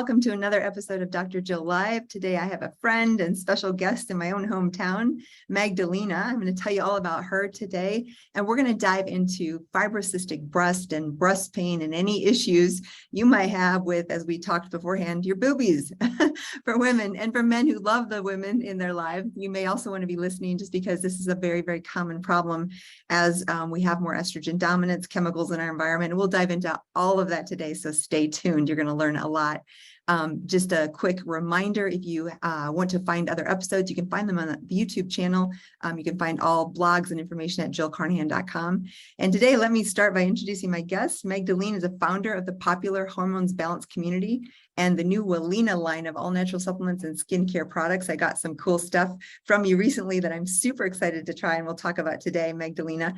welcome to another episode of Dr. Jill Live. Today I have a friend and special guest in my own hometown, Magdalena. I'm going to tell you all about her today, and we're going to dive into fibrocystic breast and breast pain and any issues you might have with, as we talked beforehand, your boobies for women and for men who love the women in their lives. You may also want to be listening just because this is a very, very common problem as we have more estrogen dominance chemicals in our environment. And we'll dive into all of that today, so stay tuned. You're going to learn a lot. Just a quick reminder, if you want to find other episodes, you can find them on the YouTube channel. You can find all blogs and information at jillcarnahan.com. And today, let me start by introducing my guest. Magdalena is a founder of the popular Hormones Balance community and the new Wellena line of all-natural supplements and skincare products. I got some cool stuff from you recently that I'm super excited to try, and we'll talk about today, Magdalena.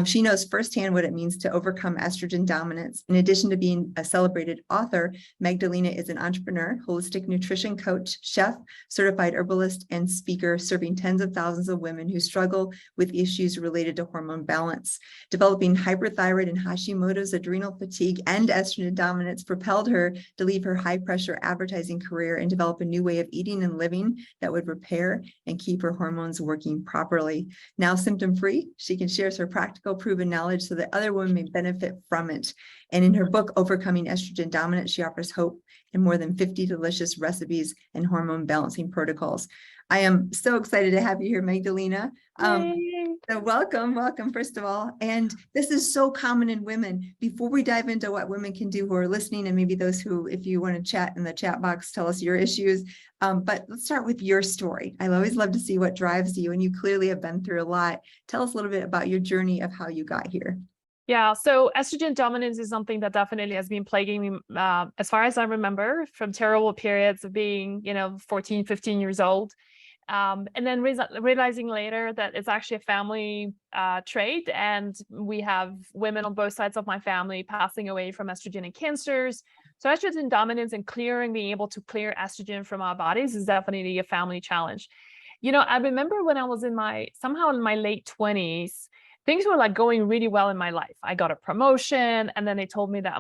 She knows firsthand what it means to overcome estrogen dominance. In addition to being a celebrated author, Magdalena is an entrepreneur, holistic nutrition coach, chef, certified herbalist, and speaker, serving tens of thousands of women who struggle with issues related to hormone balance. Developing hyperthyroid and Hashimoto's adrenal fatigue and estrogen dominance propelled her to leave her high-pressure advertising career and develop a new way of eating and living that would repair and keep her hormones working properly. Now symptom-free, she can share her practical, proven knowledge so that other women may benefit from it. And in her book, Overcoming Estrogen Dominance, she offers hope and more than 50 delicious recipes and hormone balancing protocols. I am so excited to have you here, Magdalena. So welcome, first of all. And this is so common in women. Before we dive into what women can do who are listening, and maybe those who, if you want to chat in the chat box, tell us your issues. But let's start with your story. I always love to see what drives you, and you clearly have been through a lot. Tell us a little bit about your journey of how you got here. Yeah, so estrogen dominance is something that definitely has been plaguing me as far as I remember, from terrible periods of being, 14, 15 years old. And then realizing later that it's actually a family trait, and we have women on both sides of my family passing away from estrogen and cancers. So estrogen dominance and being able to clear estrogen from our bodies is definitely a family challenge. I remember when I was somehow in my late 20s, things were like going really well in my life. I got a promotion, and then they told me that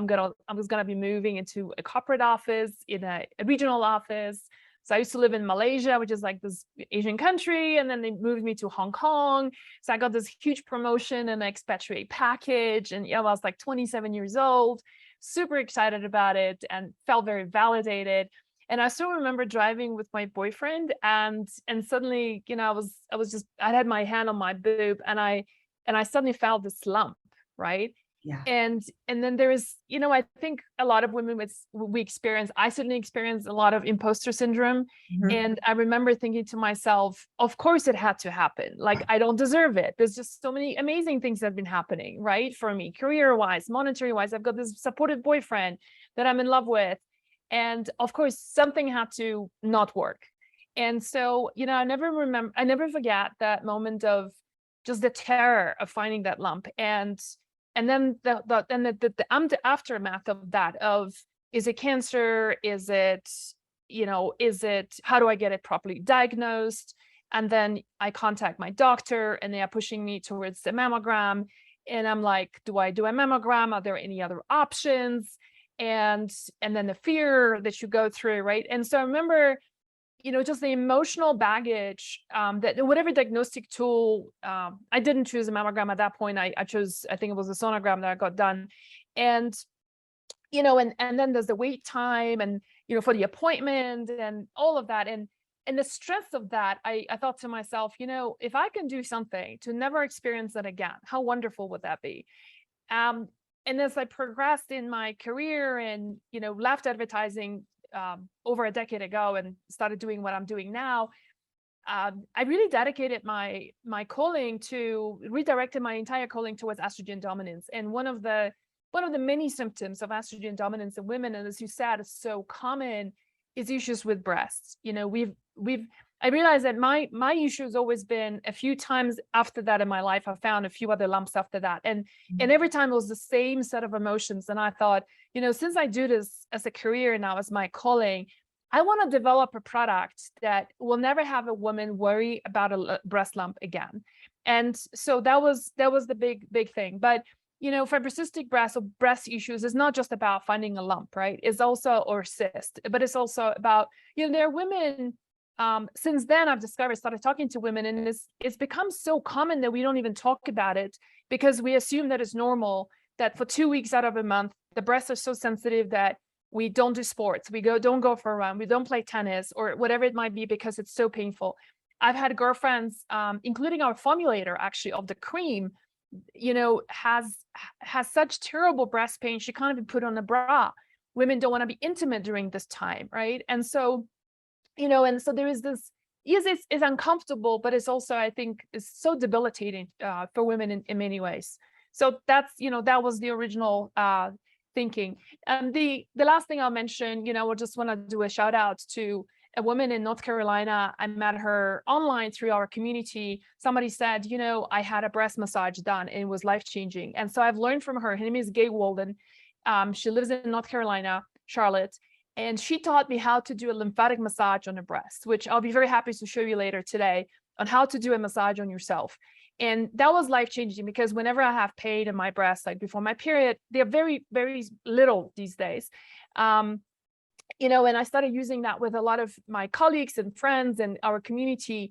I was gonna be moving into a corporate office in a regional office. So I used to live in Malaysia, which is like this Asian country, and then they moved me to Hong Kong. So I got this huge promotion and expatriate package, and I was like 27 years old, super excited about it, and felt very validated. And I still remember driving with my boyfriend, and suddenly, I had my hand on my boob, and I suddenly felt this lump, right? Yeah. And then there is, I think a lot of women I certainly experienced a lot of imposter syndrome. Mm-hmm. And I remember thinking to myself, of course it had to happen. Like, I don't deserve it. There's just so many amazing things that have been happening, right? For me, career-wise, monetary-wise, I've got this supportive boyfriend that I'm in love with. And of course, something had to not work. And so, I never forget that moment of just the terror of finding that lump, and then the aftermath of that, of, is it cancer? Is it, how do I get it properly diagnosed? And then I contact my doctor, and they are pushing me towards the mammogram, and I'm like, do I do a mammogram? Are there any other options? And then the fear that you go through, right? And so I remember, just the emotional baggage, that whatever diagnostic tool, I didn't choose a mammogram at that point. I chose, I think it was a sonogram that I got done. And, and then there's the wait time, and, for the appointment and all of that. And the stress of that, I thought to myself, if I can do something to never experience that again, how wonderful would that be? And as I progressed in my career and, left advertising over a decade ago and started doing what I'm doing now, I really dedicated my calling to redirected my entire calling towards estrogen dominance. And one of the many symptoms of estrogen dominance in women, and as you said, is so common, is issues with breasts. I realized that my issue has always been, a few times after that in my life, I found a few other lumps after that. And every time it was the same set of emotions. And I thought, since I do this as a career now, as my calling, I want to develop a product that will never have a woman worry about a breast lump again. And so that was the big thing. But fibrocystic breast or breast issues is not just about finding a lump, right? It's also, or cyst, but it's also about, there are women, since then I've started talking to women, and it's become so common that we don't even talk about it because we assume that it's normal that for 2 weeks out of a month, the breasts are so sensitive that we don't do sports, don't go for a run, we don't play tennis or whatever it might be because it's so painful. I've had girlfriends, including our formulator actually of the cream, has such terrible breast pain, she can't even put on a bra. Women don't want to be intimate during this time, right? And so, so there is this, yes, it's uncomfortable, but it's also, I think, is so debilitating for women in many ways. So that's, that was the original thinking. And the last thing I'll mention, I just want to do a shout out to a woman in North Carolina. I met her online through our community. Somebody said, I had a breast massage done and it was life-changing. And so I've learned from her. Her name is Gay Walden. She lives in North Carolina, Charlotte. And she taught me how to do a lymphatic massage on a breast, which I'll be very happy to show you later today on how to do a massage on yourself. And that was life-changing because whenever I have pain in my breast, like before my period, they're very, very little these days. And I started using that with a lot of my colleagues and friends and our community,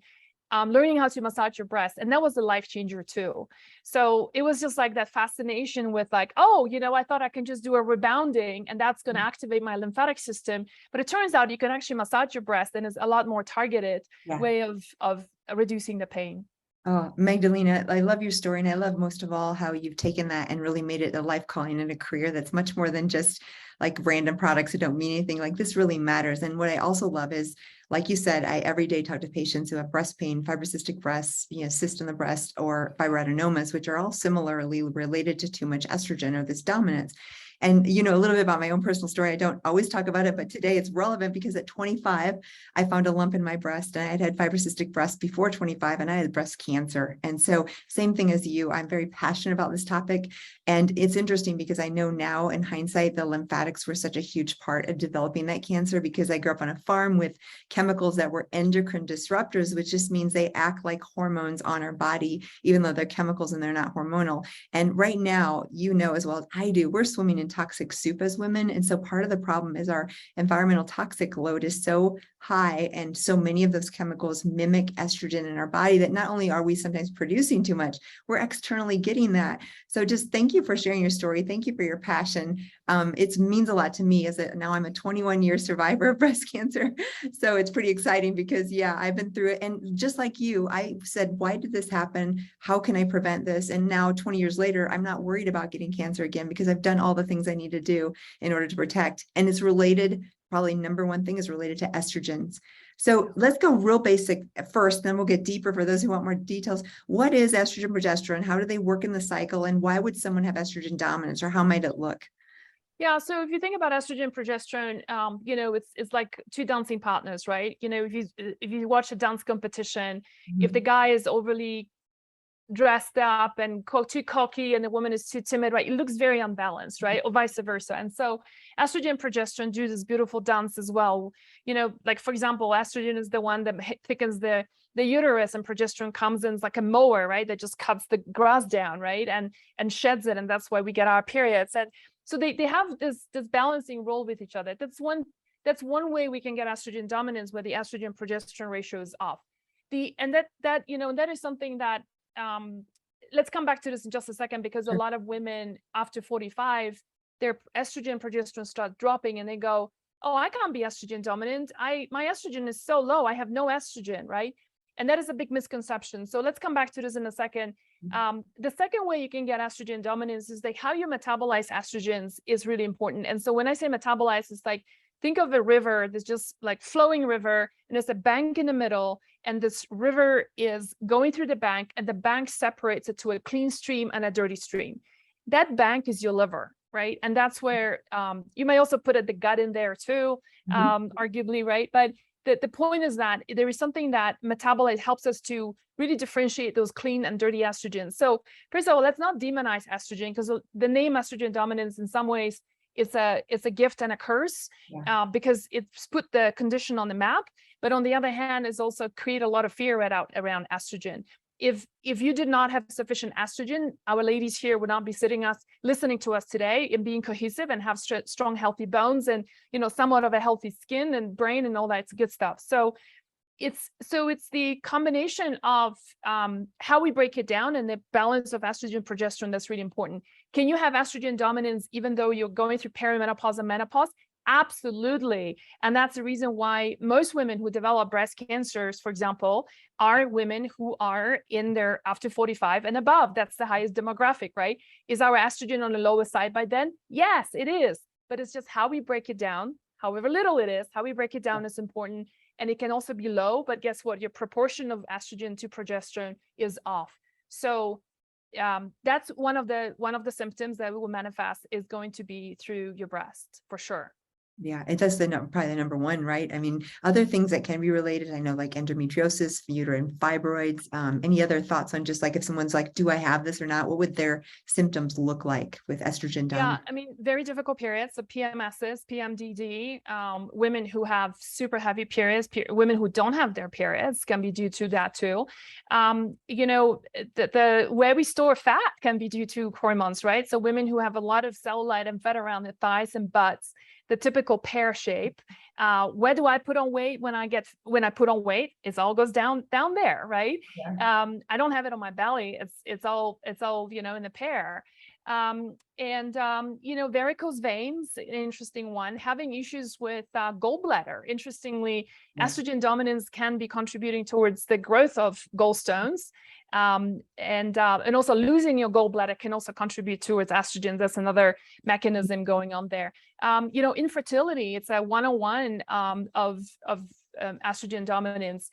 learning how to massage your breast. And that was a life changer too. So it was just like that fascination with like, oh, I thought I can just do a rebounding and that's going to activate my lymphatic system. But it turns out you can actually massage your breast, and it's a lot more targeted way of reducing the pain. Oh, Magdalena, I love your story. And I love most of all how you've taken that and really made it a life calling and a career that's much more than just like random products that don't mean anything. Like this really matters. And what I also love is, like you said, I every day talk to patients who have breast pain, fibrocystic breasts, cyst in the breast, or fibroadenomas, which are all similarly related to too much estrogen or this dominance. And, a little bit about my own personal story. I don't always talk about it, but today it's relevant because at 25, I found a lump in my breast, and I had fibrocystic breast before 25, and I had breast cancer. And so same thing as you, I'm very passionate about this topic. And it's interesting because I know now in hindsight, the lymphatics were such a huge part of developing that cancer because I grew up on a farm with chemicals that were endocrine disruptors, which just means they act like hormones on our body, even though they're chemicals and they're not hormonal. And right now, as well as I do, we're swimming in toxic soup as women. And so part of the problem is our environmental toxic load is so high, and so many of those chemicals mimic estrogen in our body that not only are we sometimes producing too much, we're externally getting that. So just thank you for sharing your story. Thank you for your passion. It means a lot to me now I'm a 21-year survivor of breast cancer. So it's pretty exciting because I've been through it. And just like you, I said, why did this happen? How can I prevent this? And now 20 years later, I'm not worried about getting cancer again because I've done all the things I need to do in order to protect. And it's related, probably number one thing is related to estrogens. So let's go real basic first, then we'll get deeper for those who want more details. What is estrogen, progesterone? How do they work in the cycle? And why would someone have estrogen dominance, or how might it look? Yeah, so if you think about estrogen, progesterone, it's like two dancing partners, right? If you watch a dance competition, if the guy is overly dressed up and too cocky and the woman is too timid, right, it looks very unbalanced, right? Or vice versa. And so estrogen and progesterone do this beautiful dance as well. Like for example, estrogen is the one that thickens the uterus, and progesterone comes in like a mower, right, that just cuts the grass down, right, and sheds it, and that's why we get our periods. And so they have this balancing role with each other. That's one way we can get estrogen dominance, where the estrogen progesterone ratio is off. That is something that let's come back to this in just a second, because a lot of women after 45, their estrogen progesterone start dropping, and they go, oh, I can't be estrogen dominant. My estrogen is so low, I have no estrogen, right? And that is a big misconception. So let's come back to this in a second. The second way you can get estrogen dominance is like how you metabolize estrogens is really important. And so when I say metabolize, it's like, think of a river that's just like flowing river, and there's a bank in the middle, and this river is going through the bank, and the bank separates it to a clean stream and a dirty stream. That bank is your liver, right? And that's where you may also put the gut in there too, arguably, right? But the point is that there is something that metabolites helps us to really differentiate those clean and dirty estrogens. So first of all, let's not demonize estrogen, because the name estrogen dominance in some ways it's a gift and a curse, because it's put the condition on the map. But on the other hand, it's also create a lot of fear around estrogen. if you did not have sufficient estrogen, our ladies here would not be listening to us today and being cohesive and have strong, healthy bones and, you know, somewhat of a healthy skin and brain and all that good stuff. So it's the combination of how we break it down and the balance of estrogen, progesterone that's really important. Can you have estrogen dominance even though you're going through perimenopause and menopause? Absolutely. And that's the reason why most women who develop breast cancers, for example, are women who are in their after 45 and above. That's the highest demographic, right? Is our estrogen on the lower side by then? Yes, it is. But it's just how we break it down, however little it is, how we break it down is important. And it can also be low, but guess what? Your proportion of estrogen to progesterone is off. So that's one of the symptoms that will manifest is going to be through your breast for sure. Yeah, it does probably the number one, right? I mean, other things that can be related, I know like endometriosis, uterine fibroids, any other thoughts on just like if someone's like, do I have this or not? What would their symptoms look like with estrogen dominance? Yeah, I mean, very difficult periods. So PMSs, PMDD, women who have super heavy periods, women who don't have their periods can be due to that too. You know, the where we store fat can be due to hormones, right? So women who have a lot of cellulite and fat around the thighs and butts, the typical pear shape. Where do I put on weight when I put on weight? It all goes down there, right? Yeah. I don't have it on my belly. It's all you know in the pear. You know, varicose veins, an interesting one. Having issues with gallbladder. Interestingly, estrogen dominance can be contributing towards the growth of gallstones. And also losing your gallbladder can also contribute towards estrogen. That's another mechanism going on there. You know, infertility, it's a 101 of estrogen dominance.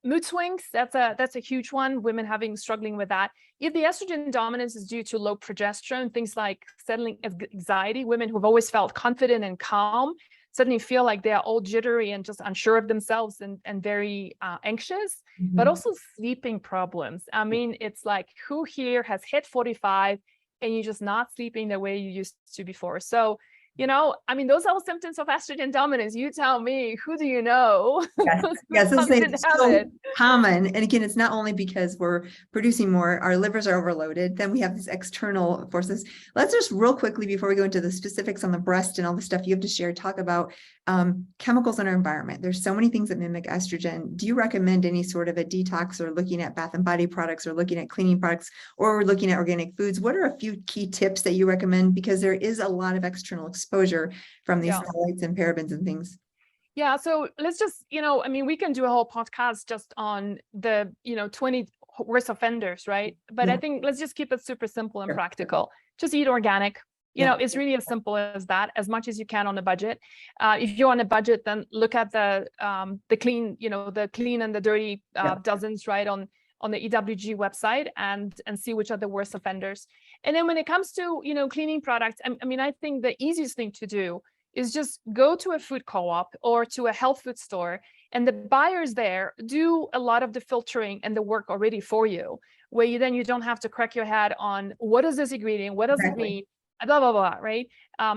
Mood swings, that's a huge one, women struggling with that. If the estrogen dominance is due to low progesterone, things like settling anxiety, women who've always felt confident and calm suddenly feel like they're all jittery and just unsure of themselves and very anxious, but also sleeping problems. I mean, it's like, who here has hit 45 and you're just not sleeping the way you used to before? So, you know, I mean, those are all symptoms of estrogen dominance. You tell me, who do you know? Yes, it's so common. And again, it's not only because we're producing more, our livers are overloaded, then we have these external forces. Let's just real quickly, before we go into the specifics on the breast and all the stuff you have to share, talk about chemicals in our environment. There's so many things that mimic estrogen. Do you recommend any sort of a detox or looking at bath and body products or looking at cleaning products or looking at organic foods? What are a few key tips that you recommend? Because there is a lot of external exposure from these phthalates and parabens and things. Yeah, so let's just, you know, I mean, we can do a whole podcast just on the, you know, 20 worst offenders, right? But I think let's just keep it super simple and practical. Just eat organic. You know, it's really as simple as that, as much as you can on a budget. If you're on a budget, then look at the clean, you know, the clean and the dirty dozens, right, on the EWG website and see which are the worst offenders. And then when it comes to, you know, cleaning products, I mean, I think the easiest thing to do is just go to a food co-op or to a health food store, and the buyers there do a lot of the filtering and the work already for you, where you don't have to crack your head on what is this ingredient, what does it mean, blah, blah, blah, right?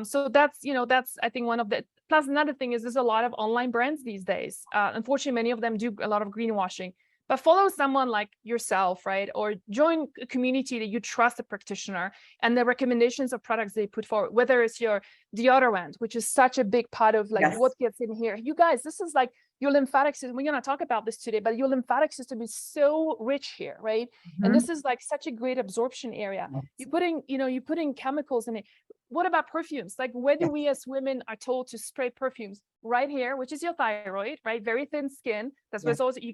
So that's, you know, that's, I think, one of the, plus another thing is there's a lot of online brands these days. Unfortunately, many of them do a lot of greenwashing. But follow someone like yourself, right? Or join a community that you trust, a practitioner, and the recommendations of products they put forward, whether it's your deodorant, which is such a big part of like what gets in here. You guys, this is like your lymphatic system. We're going to talk about this today, but your lymphatic system is so rich here, right? And this is like such a great absorption area. You're putting chemicals in it. What about perfumes? Like, where do we as women are told to spray perfumes? Right here, which is your thyroid, right? Very thin skin. That's where also you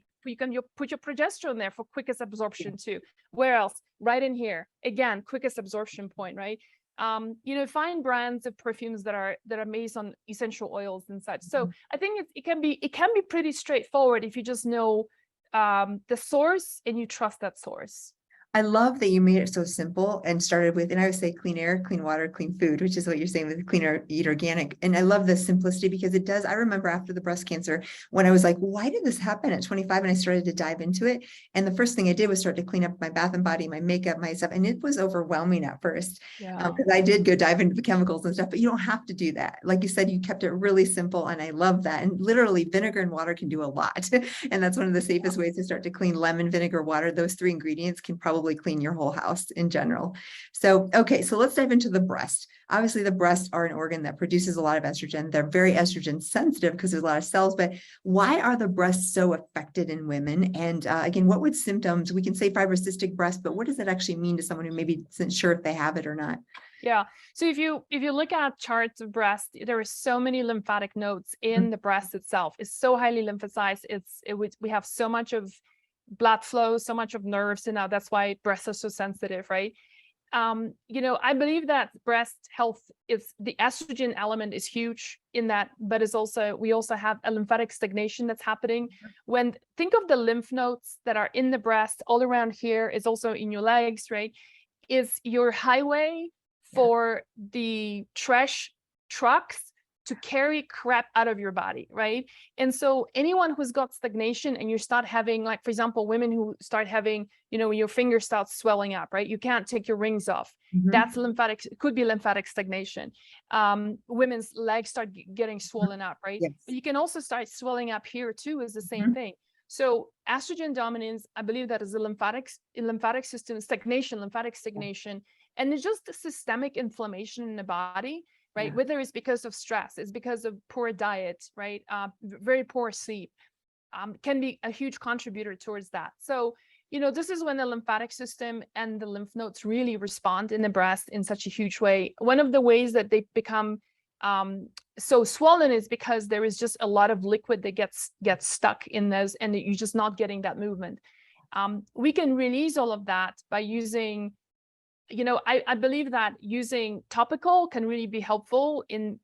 put your progesterone there for quickest absorption too. Where else? Right in here. Again, quickest absorption point, right? You know, find brands of perfumes that are based on essential oils and such. So I think it can be pretty straightforward if you just know the source and you trust that source. I love that you made it so simple and started with, and I would say clean air, clean water, clean food, which is what you're saying with cleaner, eat organic. And I love the simplicity because it does. I remember after the breast cancer when I was like, why did this happen at 25? And I started to dive into it. And the first thing I did was start to clean up my bath and body, my makeup, my stuff. And it was overwhelming at first Yeah. because I did go dive into the chemicals and stuff, but you don't have to do that. Like you said, you kept it really simple. And I love that. And literally vinegar and water can do a lot. And that's one of the safest ways to start to clean. Lemon, vinegar, water. Those three ingredients can probably clean your whole house in general. So, okay, so let's dive into the breast. Obviously, the breasts are an organ that produces a lot of estrogen. They're very estrogen sensitive because there's a lot of cells, but why are the breasts so affected in women? And again, what would symptoms, we can say fibrocystic breast, but what does that actually mean to someone who maybe isn't sure if they have it or not? Yeah. So if you look at charts of breast, there are so many lymphatic nodes in the breast itself. It's so highly lymphocyzed. We have so much of blood flow, so much of nerves, and now that's why breasts are so sensitive, right? I believe that breast health is the estrogen element is huge in that, but we also have a lymphatic stagnation that's happening. Think of the lymph nodes that are in the breast, all around here, is also in your legs, right? Is your highway for the trash trucks to carry crap out of your body, right? And so anyone who's got stagnation and you start having, like, for example, women who start having, your finger starts swelling up, right? You can't take your rings off. That's lymphatic, it could be lymphatic stagnation. Women's legs start getting swollen up, right? Yes. But you can also start swelling up here too, is the same thing. So estrogen dominance, I believe that is a lymphatic system, lymphatic stagnation, and it's just systemic inflammation in the body, right? Whether it's because of stress, it's because of poor diet, right? Very poor sleep, can be a huge contributor towards that. So, this is when the lymphatic system and the lymph nodes really respond in the breast in such a huge way. One of the ways that they become so swollen is because there is just a lot of liquid that gets stuck in those, and you're just not getting that movement. We can release all of that by using, I believe that using topical can really be helpful in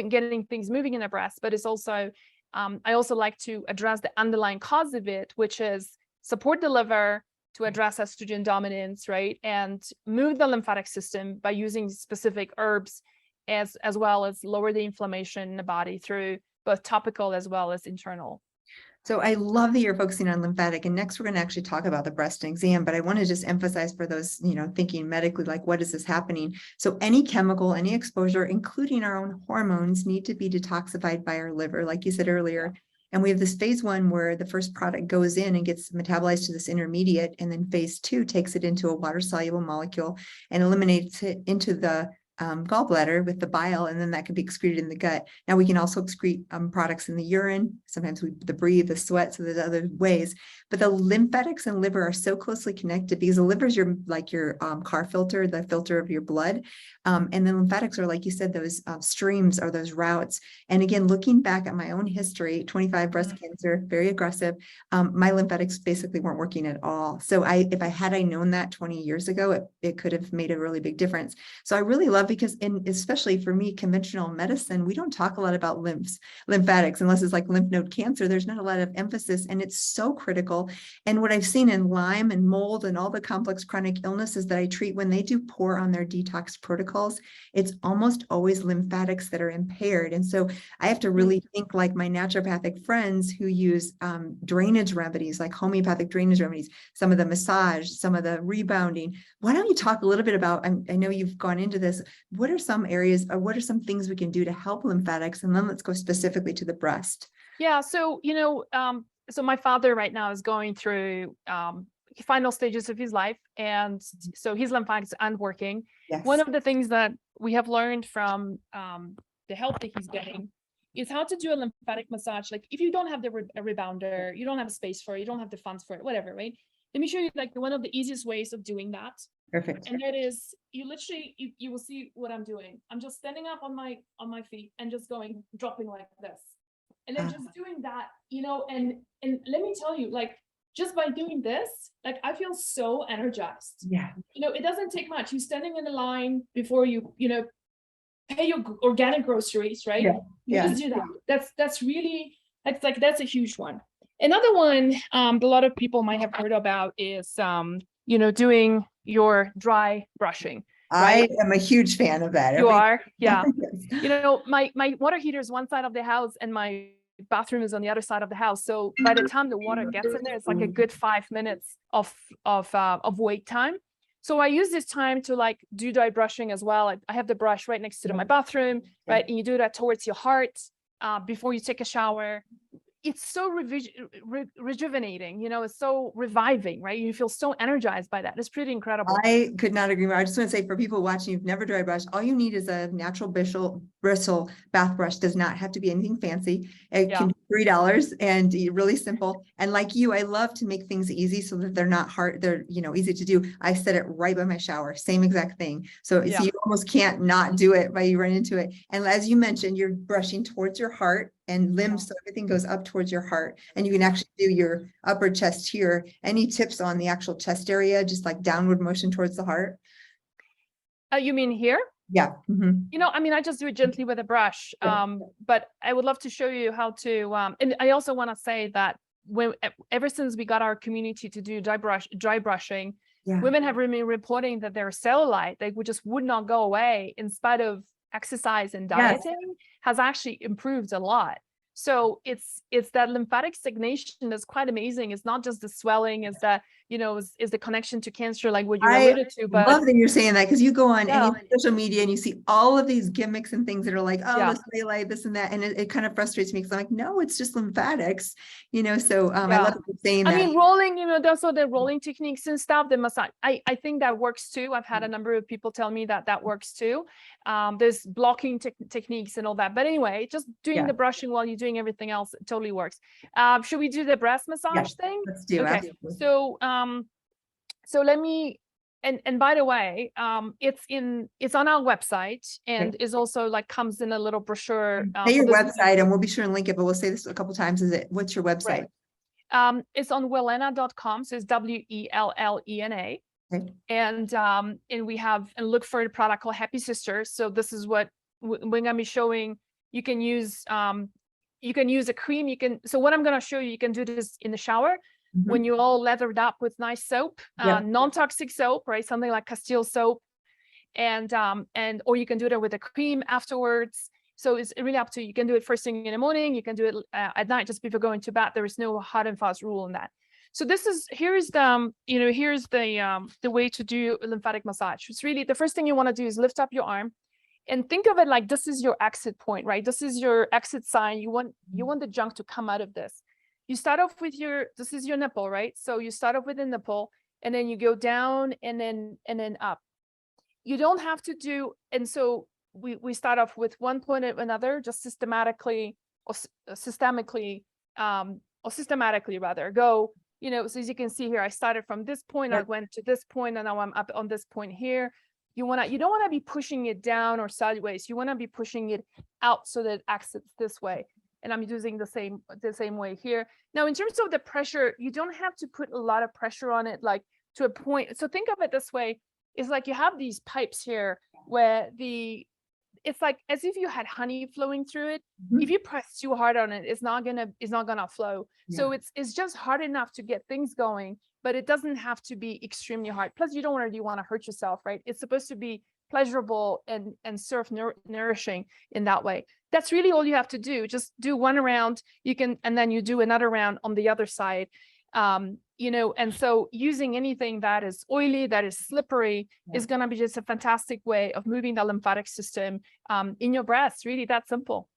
getting things moving in the breast, but it's also, I also like to address the underlying cause of it, which is support the liver to address estrogen dominance, right? And move the lymphatic system by using specific herbs, as well as lower the inflammation in the body through both topical as well as internal. So I love that you're focusing on lymphatic, and next we're going to actually talk about the breast exam, but I want to just emphasize for those, thinking medically, like, what is this happening? So any chemical, any exposure, including our own hormones, need to be detoxified by our liver, like you said earlier. And we have this phase 1 where the first product goes in and gets metabolized to this intermediate, and then phase 2 takes it into a water-soluble molecule and eliminates it into the gallbladder with the bile, and then that can be excreted in the gut. Now we can also excrete products in the urine, sometimes the breathe, the sweat, so there's other ways. But the lymphatics and liver are so closely connected because the liver is your car filter, the filter of your blood. And the lymphatics are, like you said, those streams or those routes. And again, looking back at my own history, 25 breast cancer, very aggressive, my lymphatics basically weren't working at all. So if I had known that 20 years ago, it could have made a really big difference. So I really love, because especially for me, conventional medicine, we don't talk a lot about lymphatics unless it's like lymph node cancer. There's not a lot of emphasis, and it's so critical. And what I've seen in Lyme and mold and all the complex chronic illnesses that I treat, when they do poor on their detox protocols, it's almost always lymphatics that are impaired. And so I have to really think like my naturopathic friends who use drainage remedies, like homeopathic drainage remedies, some of the massage, some of the rebounding. Why don't you talk a little bit about, I know you've gone into this, what are some areas, or what are some things we can do to help lymphatics? And then let's go specifically to the breast. Yeah. So, so my father right now is going through final stages of his life. And so his lymphatics aren't working. Yes. One of the things that we have learned from the help that he's getting is how to do a lymphatic massage. Like, if you don't have a rebounder, you don't have a space for it, you don't have the funds for it, whatever, right? Let me show you like one of the easiest ways of doing that. Perfect. And that is, you literally, you will see what I'm doing. I'm just standing up on my feet and just dropping like this. And then just doing that, and let me tell you, like, just by doing this, like, I feel so energized. Yeah. It doesn't take much. You're standing in a line before you pay your organic groceries, right? Yeah. Just do that. That's really, that's a huge one. Another one, a lot of people might have heard about is doing your dry brushing, I right? am a huge fan of that. You are, yeah. Yes. My water heater is one side of the house and my bathroom is on the other side of the house. So by the time the water gets in there, it's like a good 5 minutes of wait time. So I use this time to like do dry brushing as well. I have the brush right next to my bathroom, right? And you do that towards your heart before you take a shower. It's so rejuvenating, it's so reviving, right? You feel so energized by that. It's pretty incredible. I could not agree more. I just want to say for people watching, you've never dry brushed, all you need is a natural bristle bath brush. Does not have to be anything fancy. It can be $3 and really simple. And like you, I love to make things easy so that they're not hard. They're, easy to do. I set it right by my shower, same exact thing. So you almost can't not do it by you run into it. And as you mentioned, you're brushing towards your heart and limbs, so everything goes up towards your heart, and you can actually do your upper chest here. Any tips on the actual chest area, just like downward motion towards the heart? You mean here? Yeah. I just do it gently with a brush, but I would love to show you how to, and I also want to say that ever since we got our community to do dry brushing, women have been reporting that their cellulite, they just would not go away in spite of exercise and dieting has actually improved a lot. So it's that lymphatic stagnation that's quite amazing. It's not just the swelling, it's that, is the connection to cancer, like what you alluded to. But I love that you're saying that, because you go on any social media and you see all of these gimmicks and things that are like, the cellulite, this and that. And it kind of frustrates me because I'm like, no, it's just lymphatics, so I love that you're saying that. I mean, rolling, there's all the rolling techniques and stuff, the massage. I think that works too. I've had a number of people tell me that works too. There's blocking techniques and all that. But anyway, just doing the brushing while you're doing everything else, it totally works. Should we do the breast massage thing? Let's do. Okay. Absolutely. So let me, and by the way, it's on our website and is also like comes in a little brochure. Say your website and we'll be sure and link it, but we'll say this a couple times. What's your website? Right. It's on Wellena.com. So it's WELLENA. Okay. And we have, and look for a product called Happy Sisters. So this is what we're going to be showing. You can use a cream. So what I'm going to show you, you can do this in the shower. When you're all lathered up with nice soap, non-toxic soap, right? Something like Castile soap, or you can do that with a cream afterwards. So it's really up to you. You can do it first thing in the morning. You can do it at night just before going to bed. There is no hard and fast rule on that. So here's the way to do a lymphatic massage. It's really the first thing you want to do is lift up your arm, and think of it like this is your exit point, right? This is your exit sign. You want the junk to come out of this. You start off with this is your nipple, right? So you start off with the nipple and then you go down and then up. You don't have to do, and so we start off with one point or another, just systematically rather go, so as you can see here, I started from this point, I went to this point, and now I'm up on this point here. You don't want to be pushing it down or sideways. You want to be pushing it out so that it exits this way. And I'm using the same way here. Now, in terms of the pressure, you don't have to put a lot of pressure on it, like to a point. So think of it this way. It's like you have these pipes here where it's like as if you had honey flowing through it. If you press too hard on it, it's not gonna flow. So it's just hard enough to get things going, but it doesn't have to be extremely hard. Plus, you don't really want to hurt yourself, right? It's supposed to be pleasurable and nourishing in that way. That's really all you have to do. Just do one round, and then you do another round on the other side. And so using anything that is oily, that is slippery, is going to be just a fantastic way of moving the lymphatic system in your breast. Really that simple.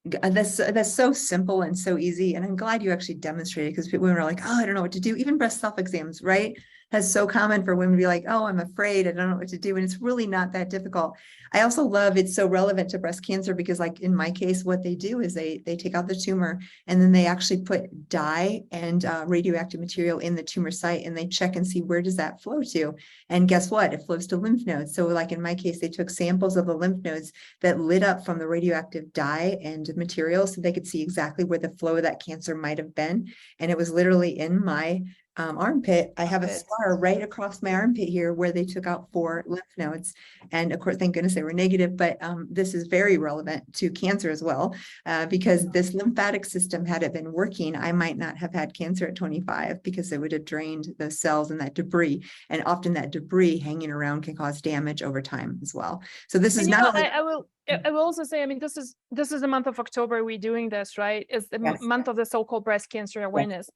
That's so simple and so easy. And I'm glad you actually demonstrated, because women are like, oh, I don't know what to do. Even breast self-exams, right? That's so common for women to be like, oh, I'm afraid, I don't know what to do. And it's really not that difficult. I also love it's so relevant to breast cancer, because like in my case, what they do is they take out the tumor, and then they actually put dye and radioactive material in the tumor site, and they check and see where does that flow to. And guess what? It flows to lymph nodes. So like in my case, they took samples of the lymph nodes that lit up from the radioactive dye and material, so they could see exactly where the flow of that cancer might have been. And it was literally in my armpit, I have a Armpit. scar right across my armpit here where they took out 4 lymph nodes. And of course, thank goodness they were negative, but this is very relevant to cancer as well, because this lymphatic system, had it been working, I might not have had cancer at 25 because it would have drained the cells and that debris. And often that debris hanging around can cause damage over time as well. So this is And not only. I will also say, I mean, this is the month of October we're doing this, right? It's the Yes. month of the so-called breast cancer awareness.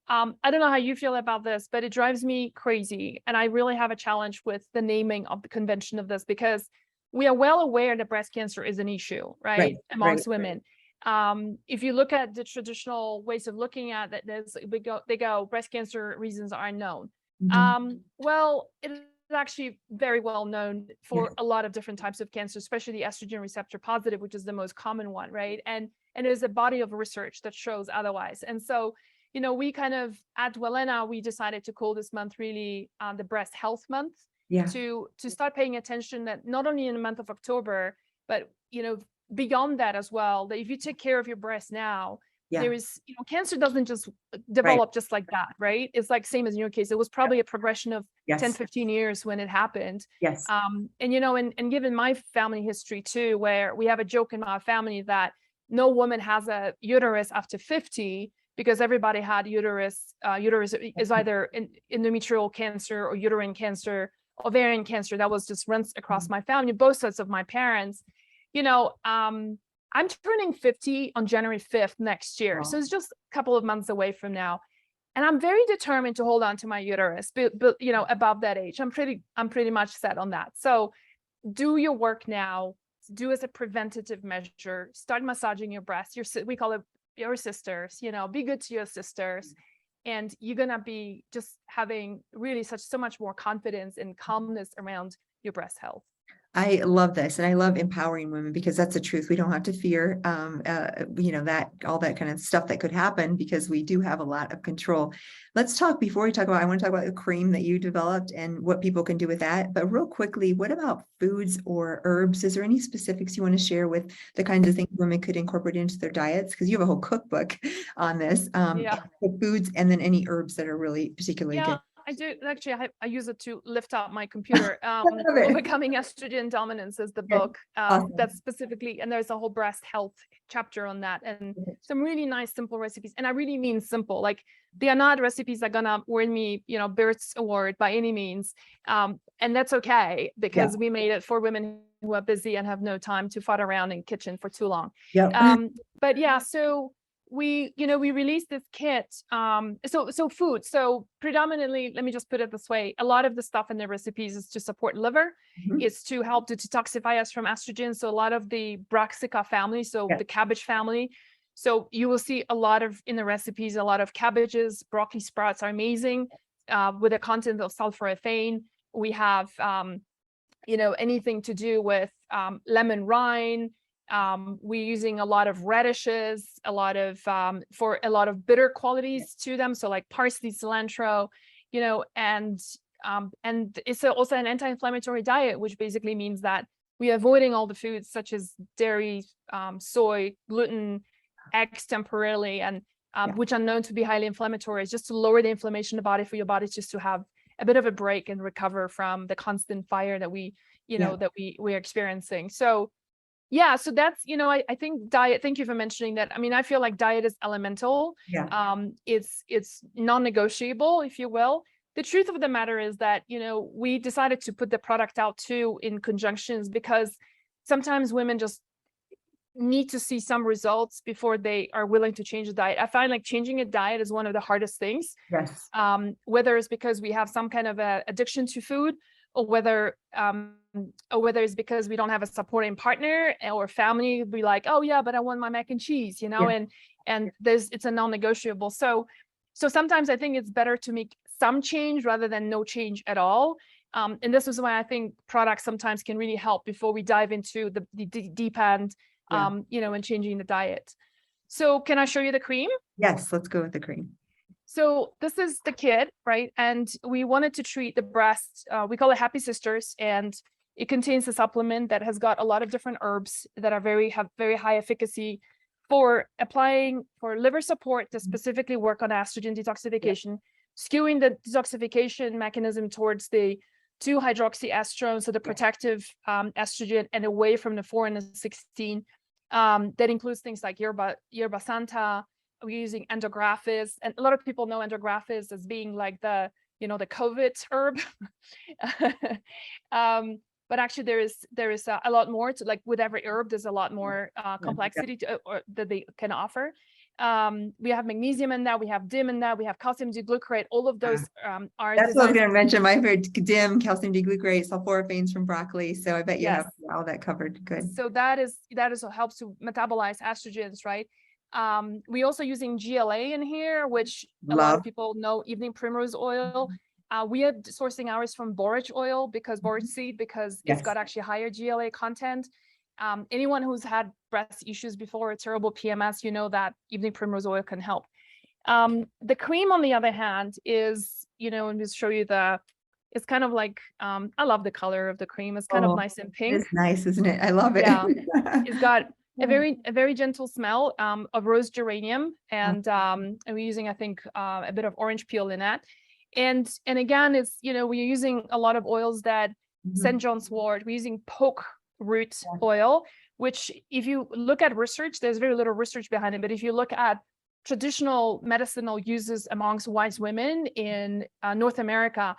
I don't know how you feel about this, but it drives me crazy. And I really have a challenge with the naming of the convention of this, because we are well aware that breast cancer is an issue, right, amongst women. If you look at the traditional ways of looking at it, they go breast cancer reasons are unknown. Well, it is actually very well known for a lot of different types of cancer, especially the estrogen receptor positive, which is the most common one, right? And there's a body of research that shows otherwise. And so, you know, we kind of at Wellena, we decided to call this month really the breast health month, to start paying attention that not only in the month of October, but, you know, beyond that as well, that if you take care of your breast now, there is, you know, cancer doesn't just develop just like that, right? It's like same as in your case, it was probably a progression of 10, 15 years when it happened. And, you know, and given my family history too, where we have a joke in our family that no woman has a uterus after 50, because everybody had uterus is either endometrial cancer or uterine cancer, ovarian cancer. That was just runs across my family, both sides of my parents. You know, I'm turning 50 on January 5th next year. So it's just a couple of months away from now. And I'm very determined to hold on to my uterus, but you know, above that age, I'm pretty much set on that. So do your work now, do as a preventative measure, start massaging your breast. We call it your sisters, you know, be good to your sisters. And you're going to be just having really so much more confidence and calmness around your breast health. I love this, and I love empowering women, because that's the truth. We don't have to fear, you know, that all that kind of stuff that could happen, because we do have a lot of control. Let's talk, before we talk about, I want to talk about the cream that you developed and what people can do with that. But real quickly, what about foods or herbs? Is there any specifics you want to share with the kinds of things women could incorporate into their diets? Because you have a whole cookbook on this, the foods, and then any herbs that are really particularly good. I do actually. I use it to lift up my computer. Overcoming Estrogen Dominance is the book that's specifically, and there's a whole breast health chapter on that, and some really nice simple recipes. And I really mean simple. Like, they are not recipes that are gonna win me, you know, Bert's Award by any means, and that's okay, because we made it for women who are busy and have no time to fart around in kitchen for too long. But yeah, so we released this kit. So food. So predominantly, let me just put it this way, a lot of the stuff in the recipes is to support liver. It's to help to detoxify us from estrogen. So a lot of the Brassica family, so the cabbage family. So you will see a lot of, in the recipes, a lot of cabbages, broccoli sprouts are amazing, with a content of sulforaphane. We have, you know, anything to do with lemon rind. We're using a lot of radishes, a lot of for a lot of bitter qualities to them. So like parsley, cilantro, you know, and it's also an anti-inflammatory diet, which basically means that we're avoiding all the foods such as dairy, soy, gluten, eggs temporarily, and which are known to be highly inflammatory, just to lower the inflammation in the body, for your body just to have a bit of a break and recover from the constant fire that we, you know, that we're experiencing. So yeah, so that's, you know, I think diet, thank you for mentioning that. I mean, I feel like diet is elemental. It's non-negotiable, if you will. The truth of the matter is that, you know, we decided to put the product out too in conjunctions, because sometimes women just need to see some results before they are willing to change the diet. I find like changing a diet is one of the hardest things. Whether it's because we have some kind of a addiction to food, or whether it's because we don't have a supporting partner or family, be like, oh yeah, but I want my mac and cheese, you know, and it's a non-negotiable. So sometimes I think it's better to make some change rather than no change at all. And this is why I think products sometimes can really help before we dive into the deep end, you know, and changing the diet. So can I show you the cream? Yes, let's go with the cream. So this is the kit, right? And we wanted to treat the breast. We call it Happy Sisters, and it contains a supplement that has got a lot of different herbs that are have very high efficacy for applying for liver support, to specifically work on estrogen detoxification, skewing the detoxification mechanism towards the 2-hydroxyestrone, so the protective estrogen, and away from the 4 and the 16. That includes things like yerba santa. We're using endographis, and a lot of people know endographis as being like the, you know, the COVID herb. But actually there is a lot more to, like with every herb, there's a lot more complexity to, that they can offer. We have magnesium in that, we have DIM in that, we have calcium D-glucarate. All of those are that's what I was going to mention. My favorite, DIM, calcium D-glucarate, sulforaphanes from broccoli. So I bet you have all that covered. Good. So that is what helps to metabolize estrogens, right? We also using GLA in here, which a lot of people know, evening primrose oil. We are sourcing ours from borage oil, because borage seed, because it's got actually higher GLA content. Anyone who's had breast issues before, a terrible PMS, you know that evening primrose oil can help. The cream, on the other hand, is, you know, and just show you it's kind of like, I love the color of the cream. It's kind of nice and pink. It's nice, isn't it? I love it. Yeah, it's got a very gentle smell of rose geranium, and we're using, I think, a bit of orange peel in that. And again, it's, you know, we're using a lot of oils that St. John's wort. We're using poke root oil, which, if you look at research, there's very little research behind it. But if you look at traditional medicinal uses amongst white women in North America,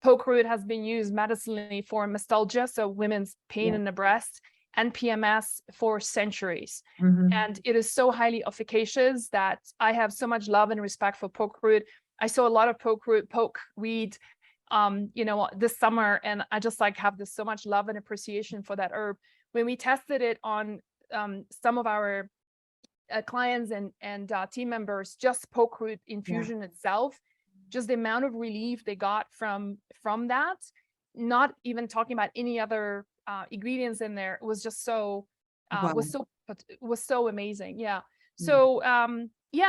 poke root has been used medicinally for mastalgia, so women's pain in the breast, and PMS for centuries. And it is so highly efficacious that I have so much love and respect for poke root. I saw a lot of poke weed, you know, this summer, and I just like have this so much love and appreciation for that herb. When we tested it on some of our clients and team members, just poke root infusion itself, just the amount of relief they got from that, not even talking about any other ingredients in there, was just so was so amazing. So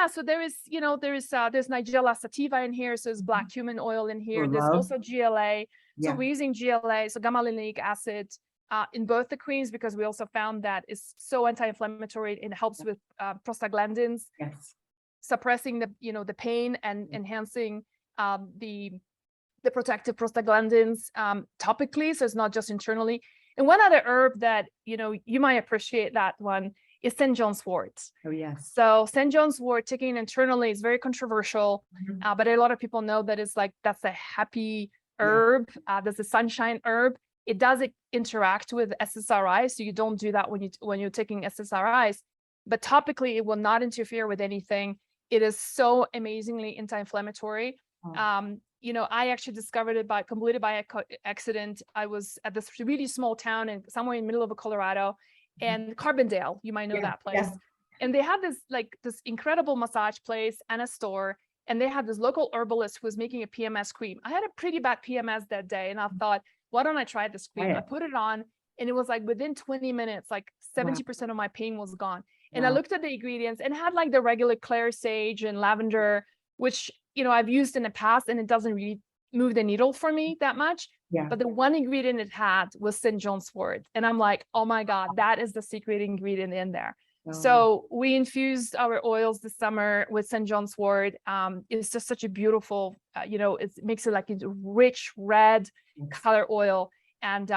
so there is, you know, there's Nigella sativa in here, so there's black cumin oil in here. There's also GLA. So we're using GLA, so gamma linolenic acid, in both the creams, because we also found that it's so anti-inflammatory. It helps with prostaglandins, suppressing the pain, and enhancing the protective prostaglandins topically, so it's not just internally. And one other herb that, you know, you might appreciate that one is St. John's wort. So St. John's wort taken internally is very controversial, but a lot of people know that it's like, that's a happy herb. That's a sunshine herb. It does interact with SSRIs, so you don't do that when you're taking SSRIs. But topically, it will not interfere with anything. It is so amazingly anti-inflammatory. You know, I actually discovered it completely by accident. I was at this really small town somewhere in the middle of Colorado, and Carbondale, you might know that place. And they had this incredible massage place and a store, and they had this local herbalist who was making a PMS cream. I had a pretty bad PMS that day, and I thought, why don't I try this cream? I put it on, and it was like within 20 minutes, like 70% of my pain was gone. And I looked at the ingredients, and it had like the regular clary sage and lavender, which, you know, I've used in the past, and it doesn't really move the needle for me that much. But the one ingredient it had was St. John's wort. And I'm like, oh my God, that is the secret ingredient in there. So we infused our oils this summer with St. John's wort. It's just such a beautiful, you know, it makes it like a rich red color oil. And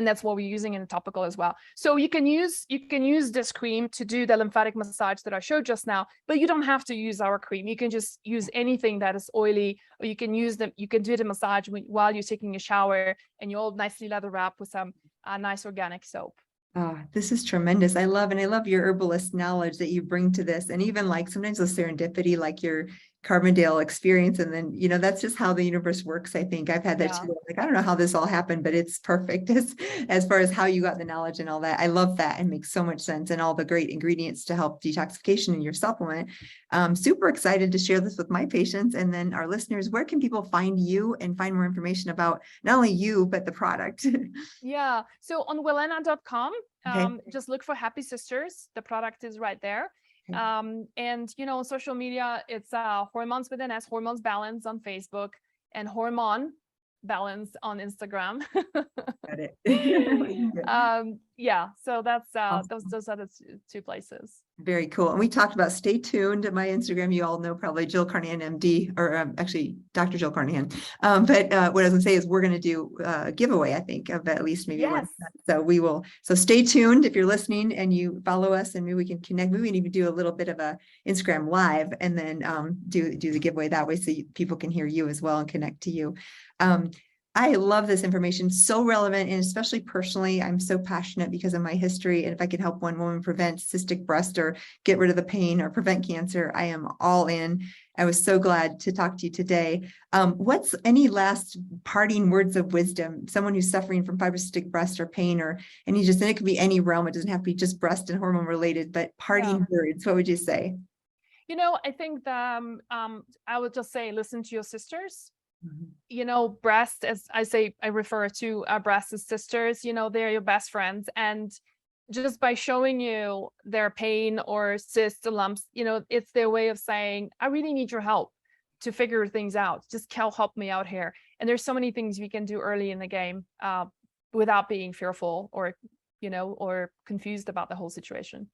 that's what we're using in the topical as well. So you can use this cream to do the lymphatic massage that I showed just now, but you don't have to use our cream. You can just use anything that is oily, or you can do the massage while you're taking a shower, and you all nicely lather wrap with some nice organic soap. Oh, this is tremendous. I love your herbalist knowledge that you bring to this. And even like sometimes the serendipity, like your Carbondale experience. And then, you know, that's just how the universe works. I think I've had that too. Like, I don't know how this all happened, but it's perfect as far as how you got the knowledge and all that. I love that. It makes so much sense, and all the great ingredients to help detoxification in your supplement. Super excited to share this with my patients and then our listeners. Where can people find you and find more information about not only you, but the product? So on Wellena.com, just look for Happy Sisters. The product is right there. And, you know, on social media, it's Hormones with an S, Hormones Balance on Facebook, and Hormone Balance on Instagram. Got it. yeah, so that's Awesome. those are the two places. Very cool. And we talked about, stay tuned to my Instagram. You all know probably Jill Carnahan, MD, or actually Dr. Jill Carnahan. But what I was gonna say is we're gonna do a giveaway, I think, of at least maybe one. Yes. So we will, so stay tuned if you're listening and you follow us, and maybe we can connect. Maybe we can even do a little bit of a Instagram live and then do the giveaway that way, so people can hear you as well and connect to you. I love this information, so relevant, and especially personally, I'm so passionate because of my history. And if I can help one woman prevent cystic breast or get rid of the pain or prevent cancer, I am all in. I was so glad to talk to you today. What's any last parting words of wisdom? Someone who's suffering from fibrocystic breast or pain, or and it could be any realm. It doesn't have to be just breast and hormone related, but parting words, what would you say? You know, I think that I would just say, listen to your sisters. You know, breast, as I say, I refer to breast as sisters, you know, they're your best friends. And just by showing you their pain or cysts or lumps, you know, it's their way of saying, I really need your help to figure things out. Just help me out here. And there's so many things we can do early in the game without being fearful or, you know, or confused about the whole situation.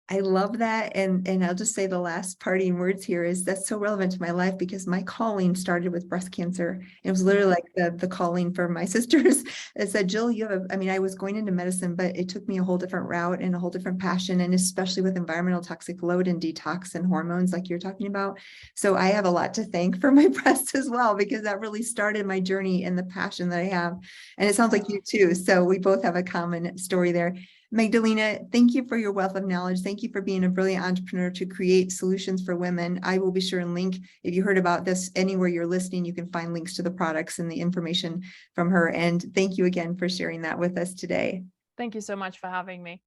I love that. And I'll just say the last parting words here is that's so relevant to my life, because my calling started with breast cancer. It was literally like the calling for my sisters. It said, Jill, you have I mean, I was going into medicine, but it took me a whole different route and a whole different passion, and especially with environmental toxic load and detox and hormones like you're talking about. So I have a lot to thank for my breast as well, because that really started my journey and the passion that I have. And it sounds like you too. So we both have a common story there. Magdalena, thank you for your wealth of knowledge. Thank you for being a brilliant entrepreneur to create solutions for women. I will be sure and link, if you heard about this anywhere you're listening, you can find links to the products and the information from her. And thank you again for sharing that with us today. Thank you so much for having me.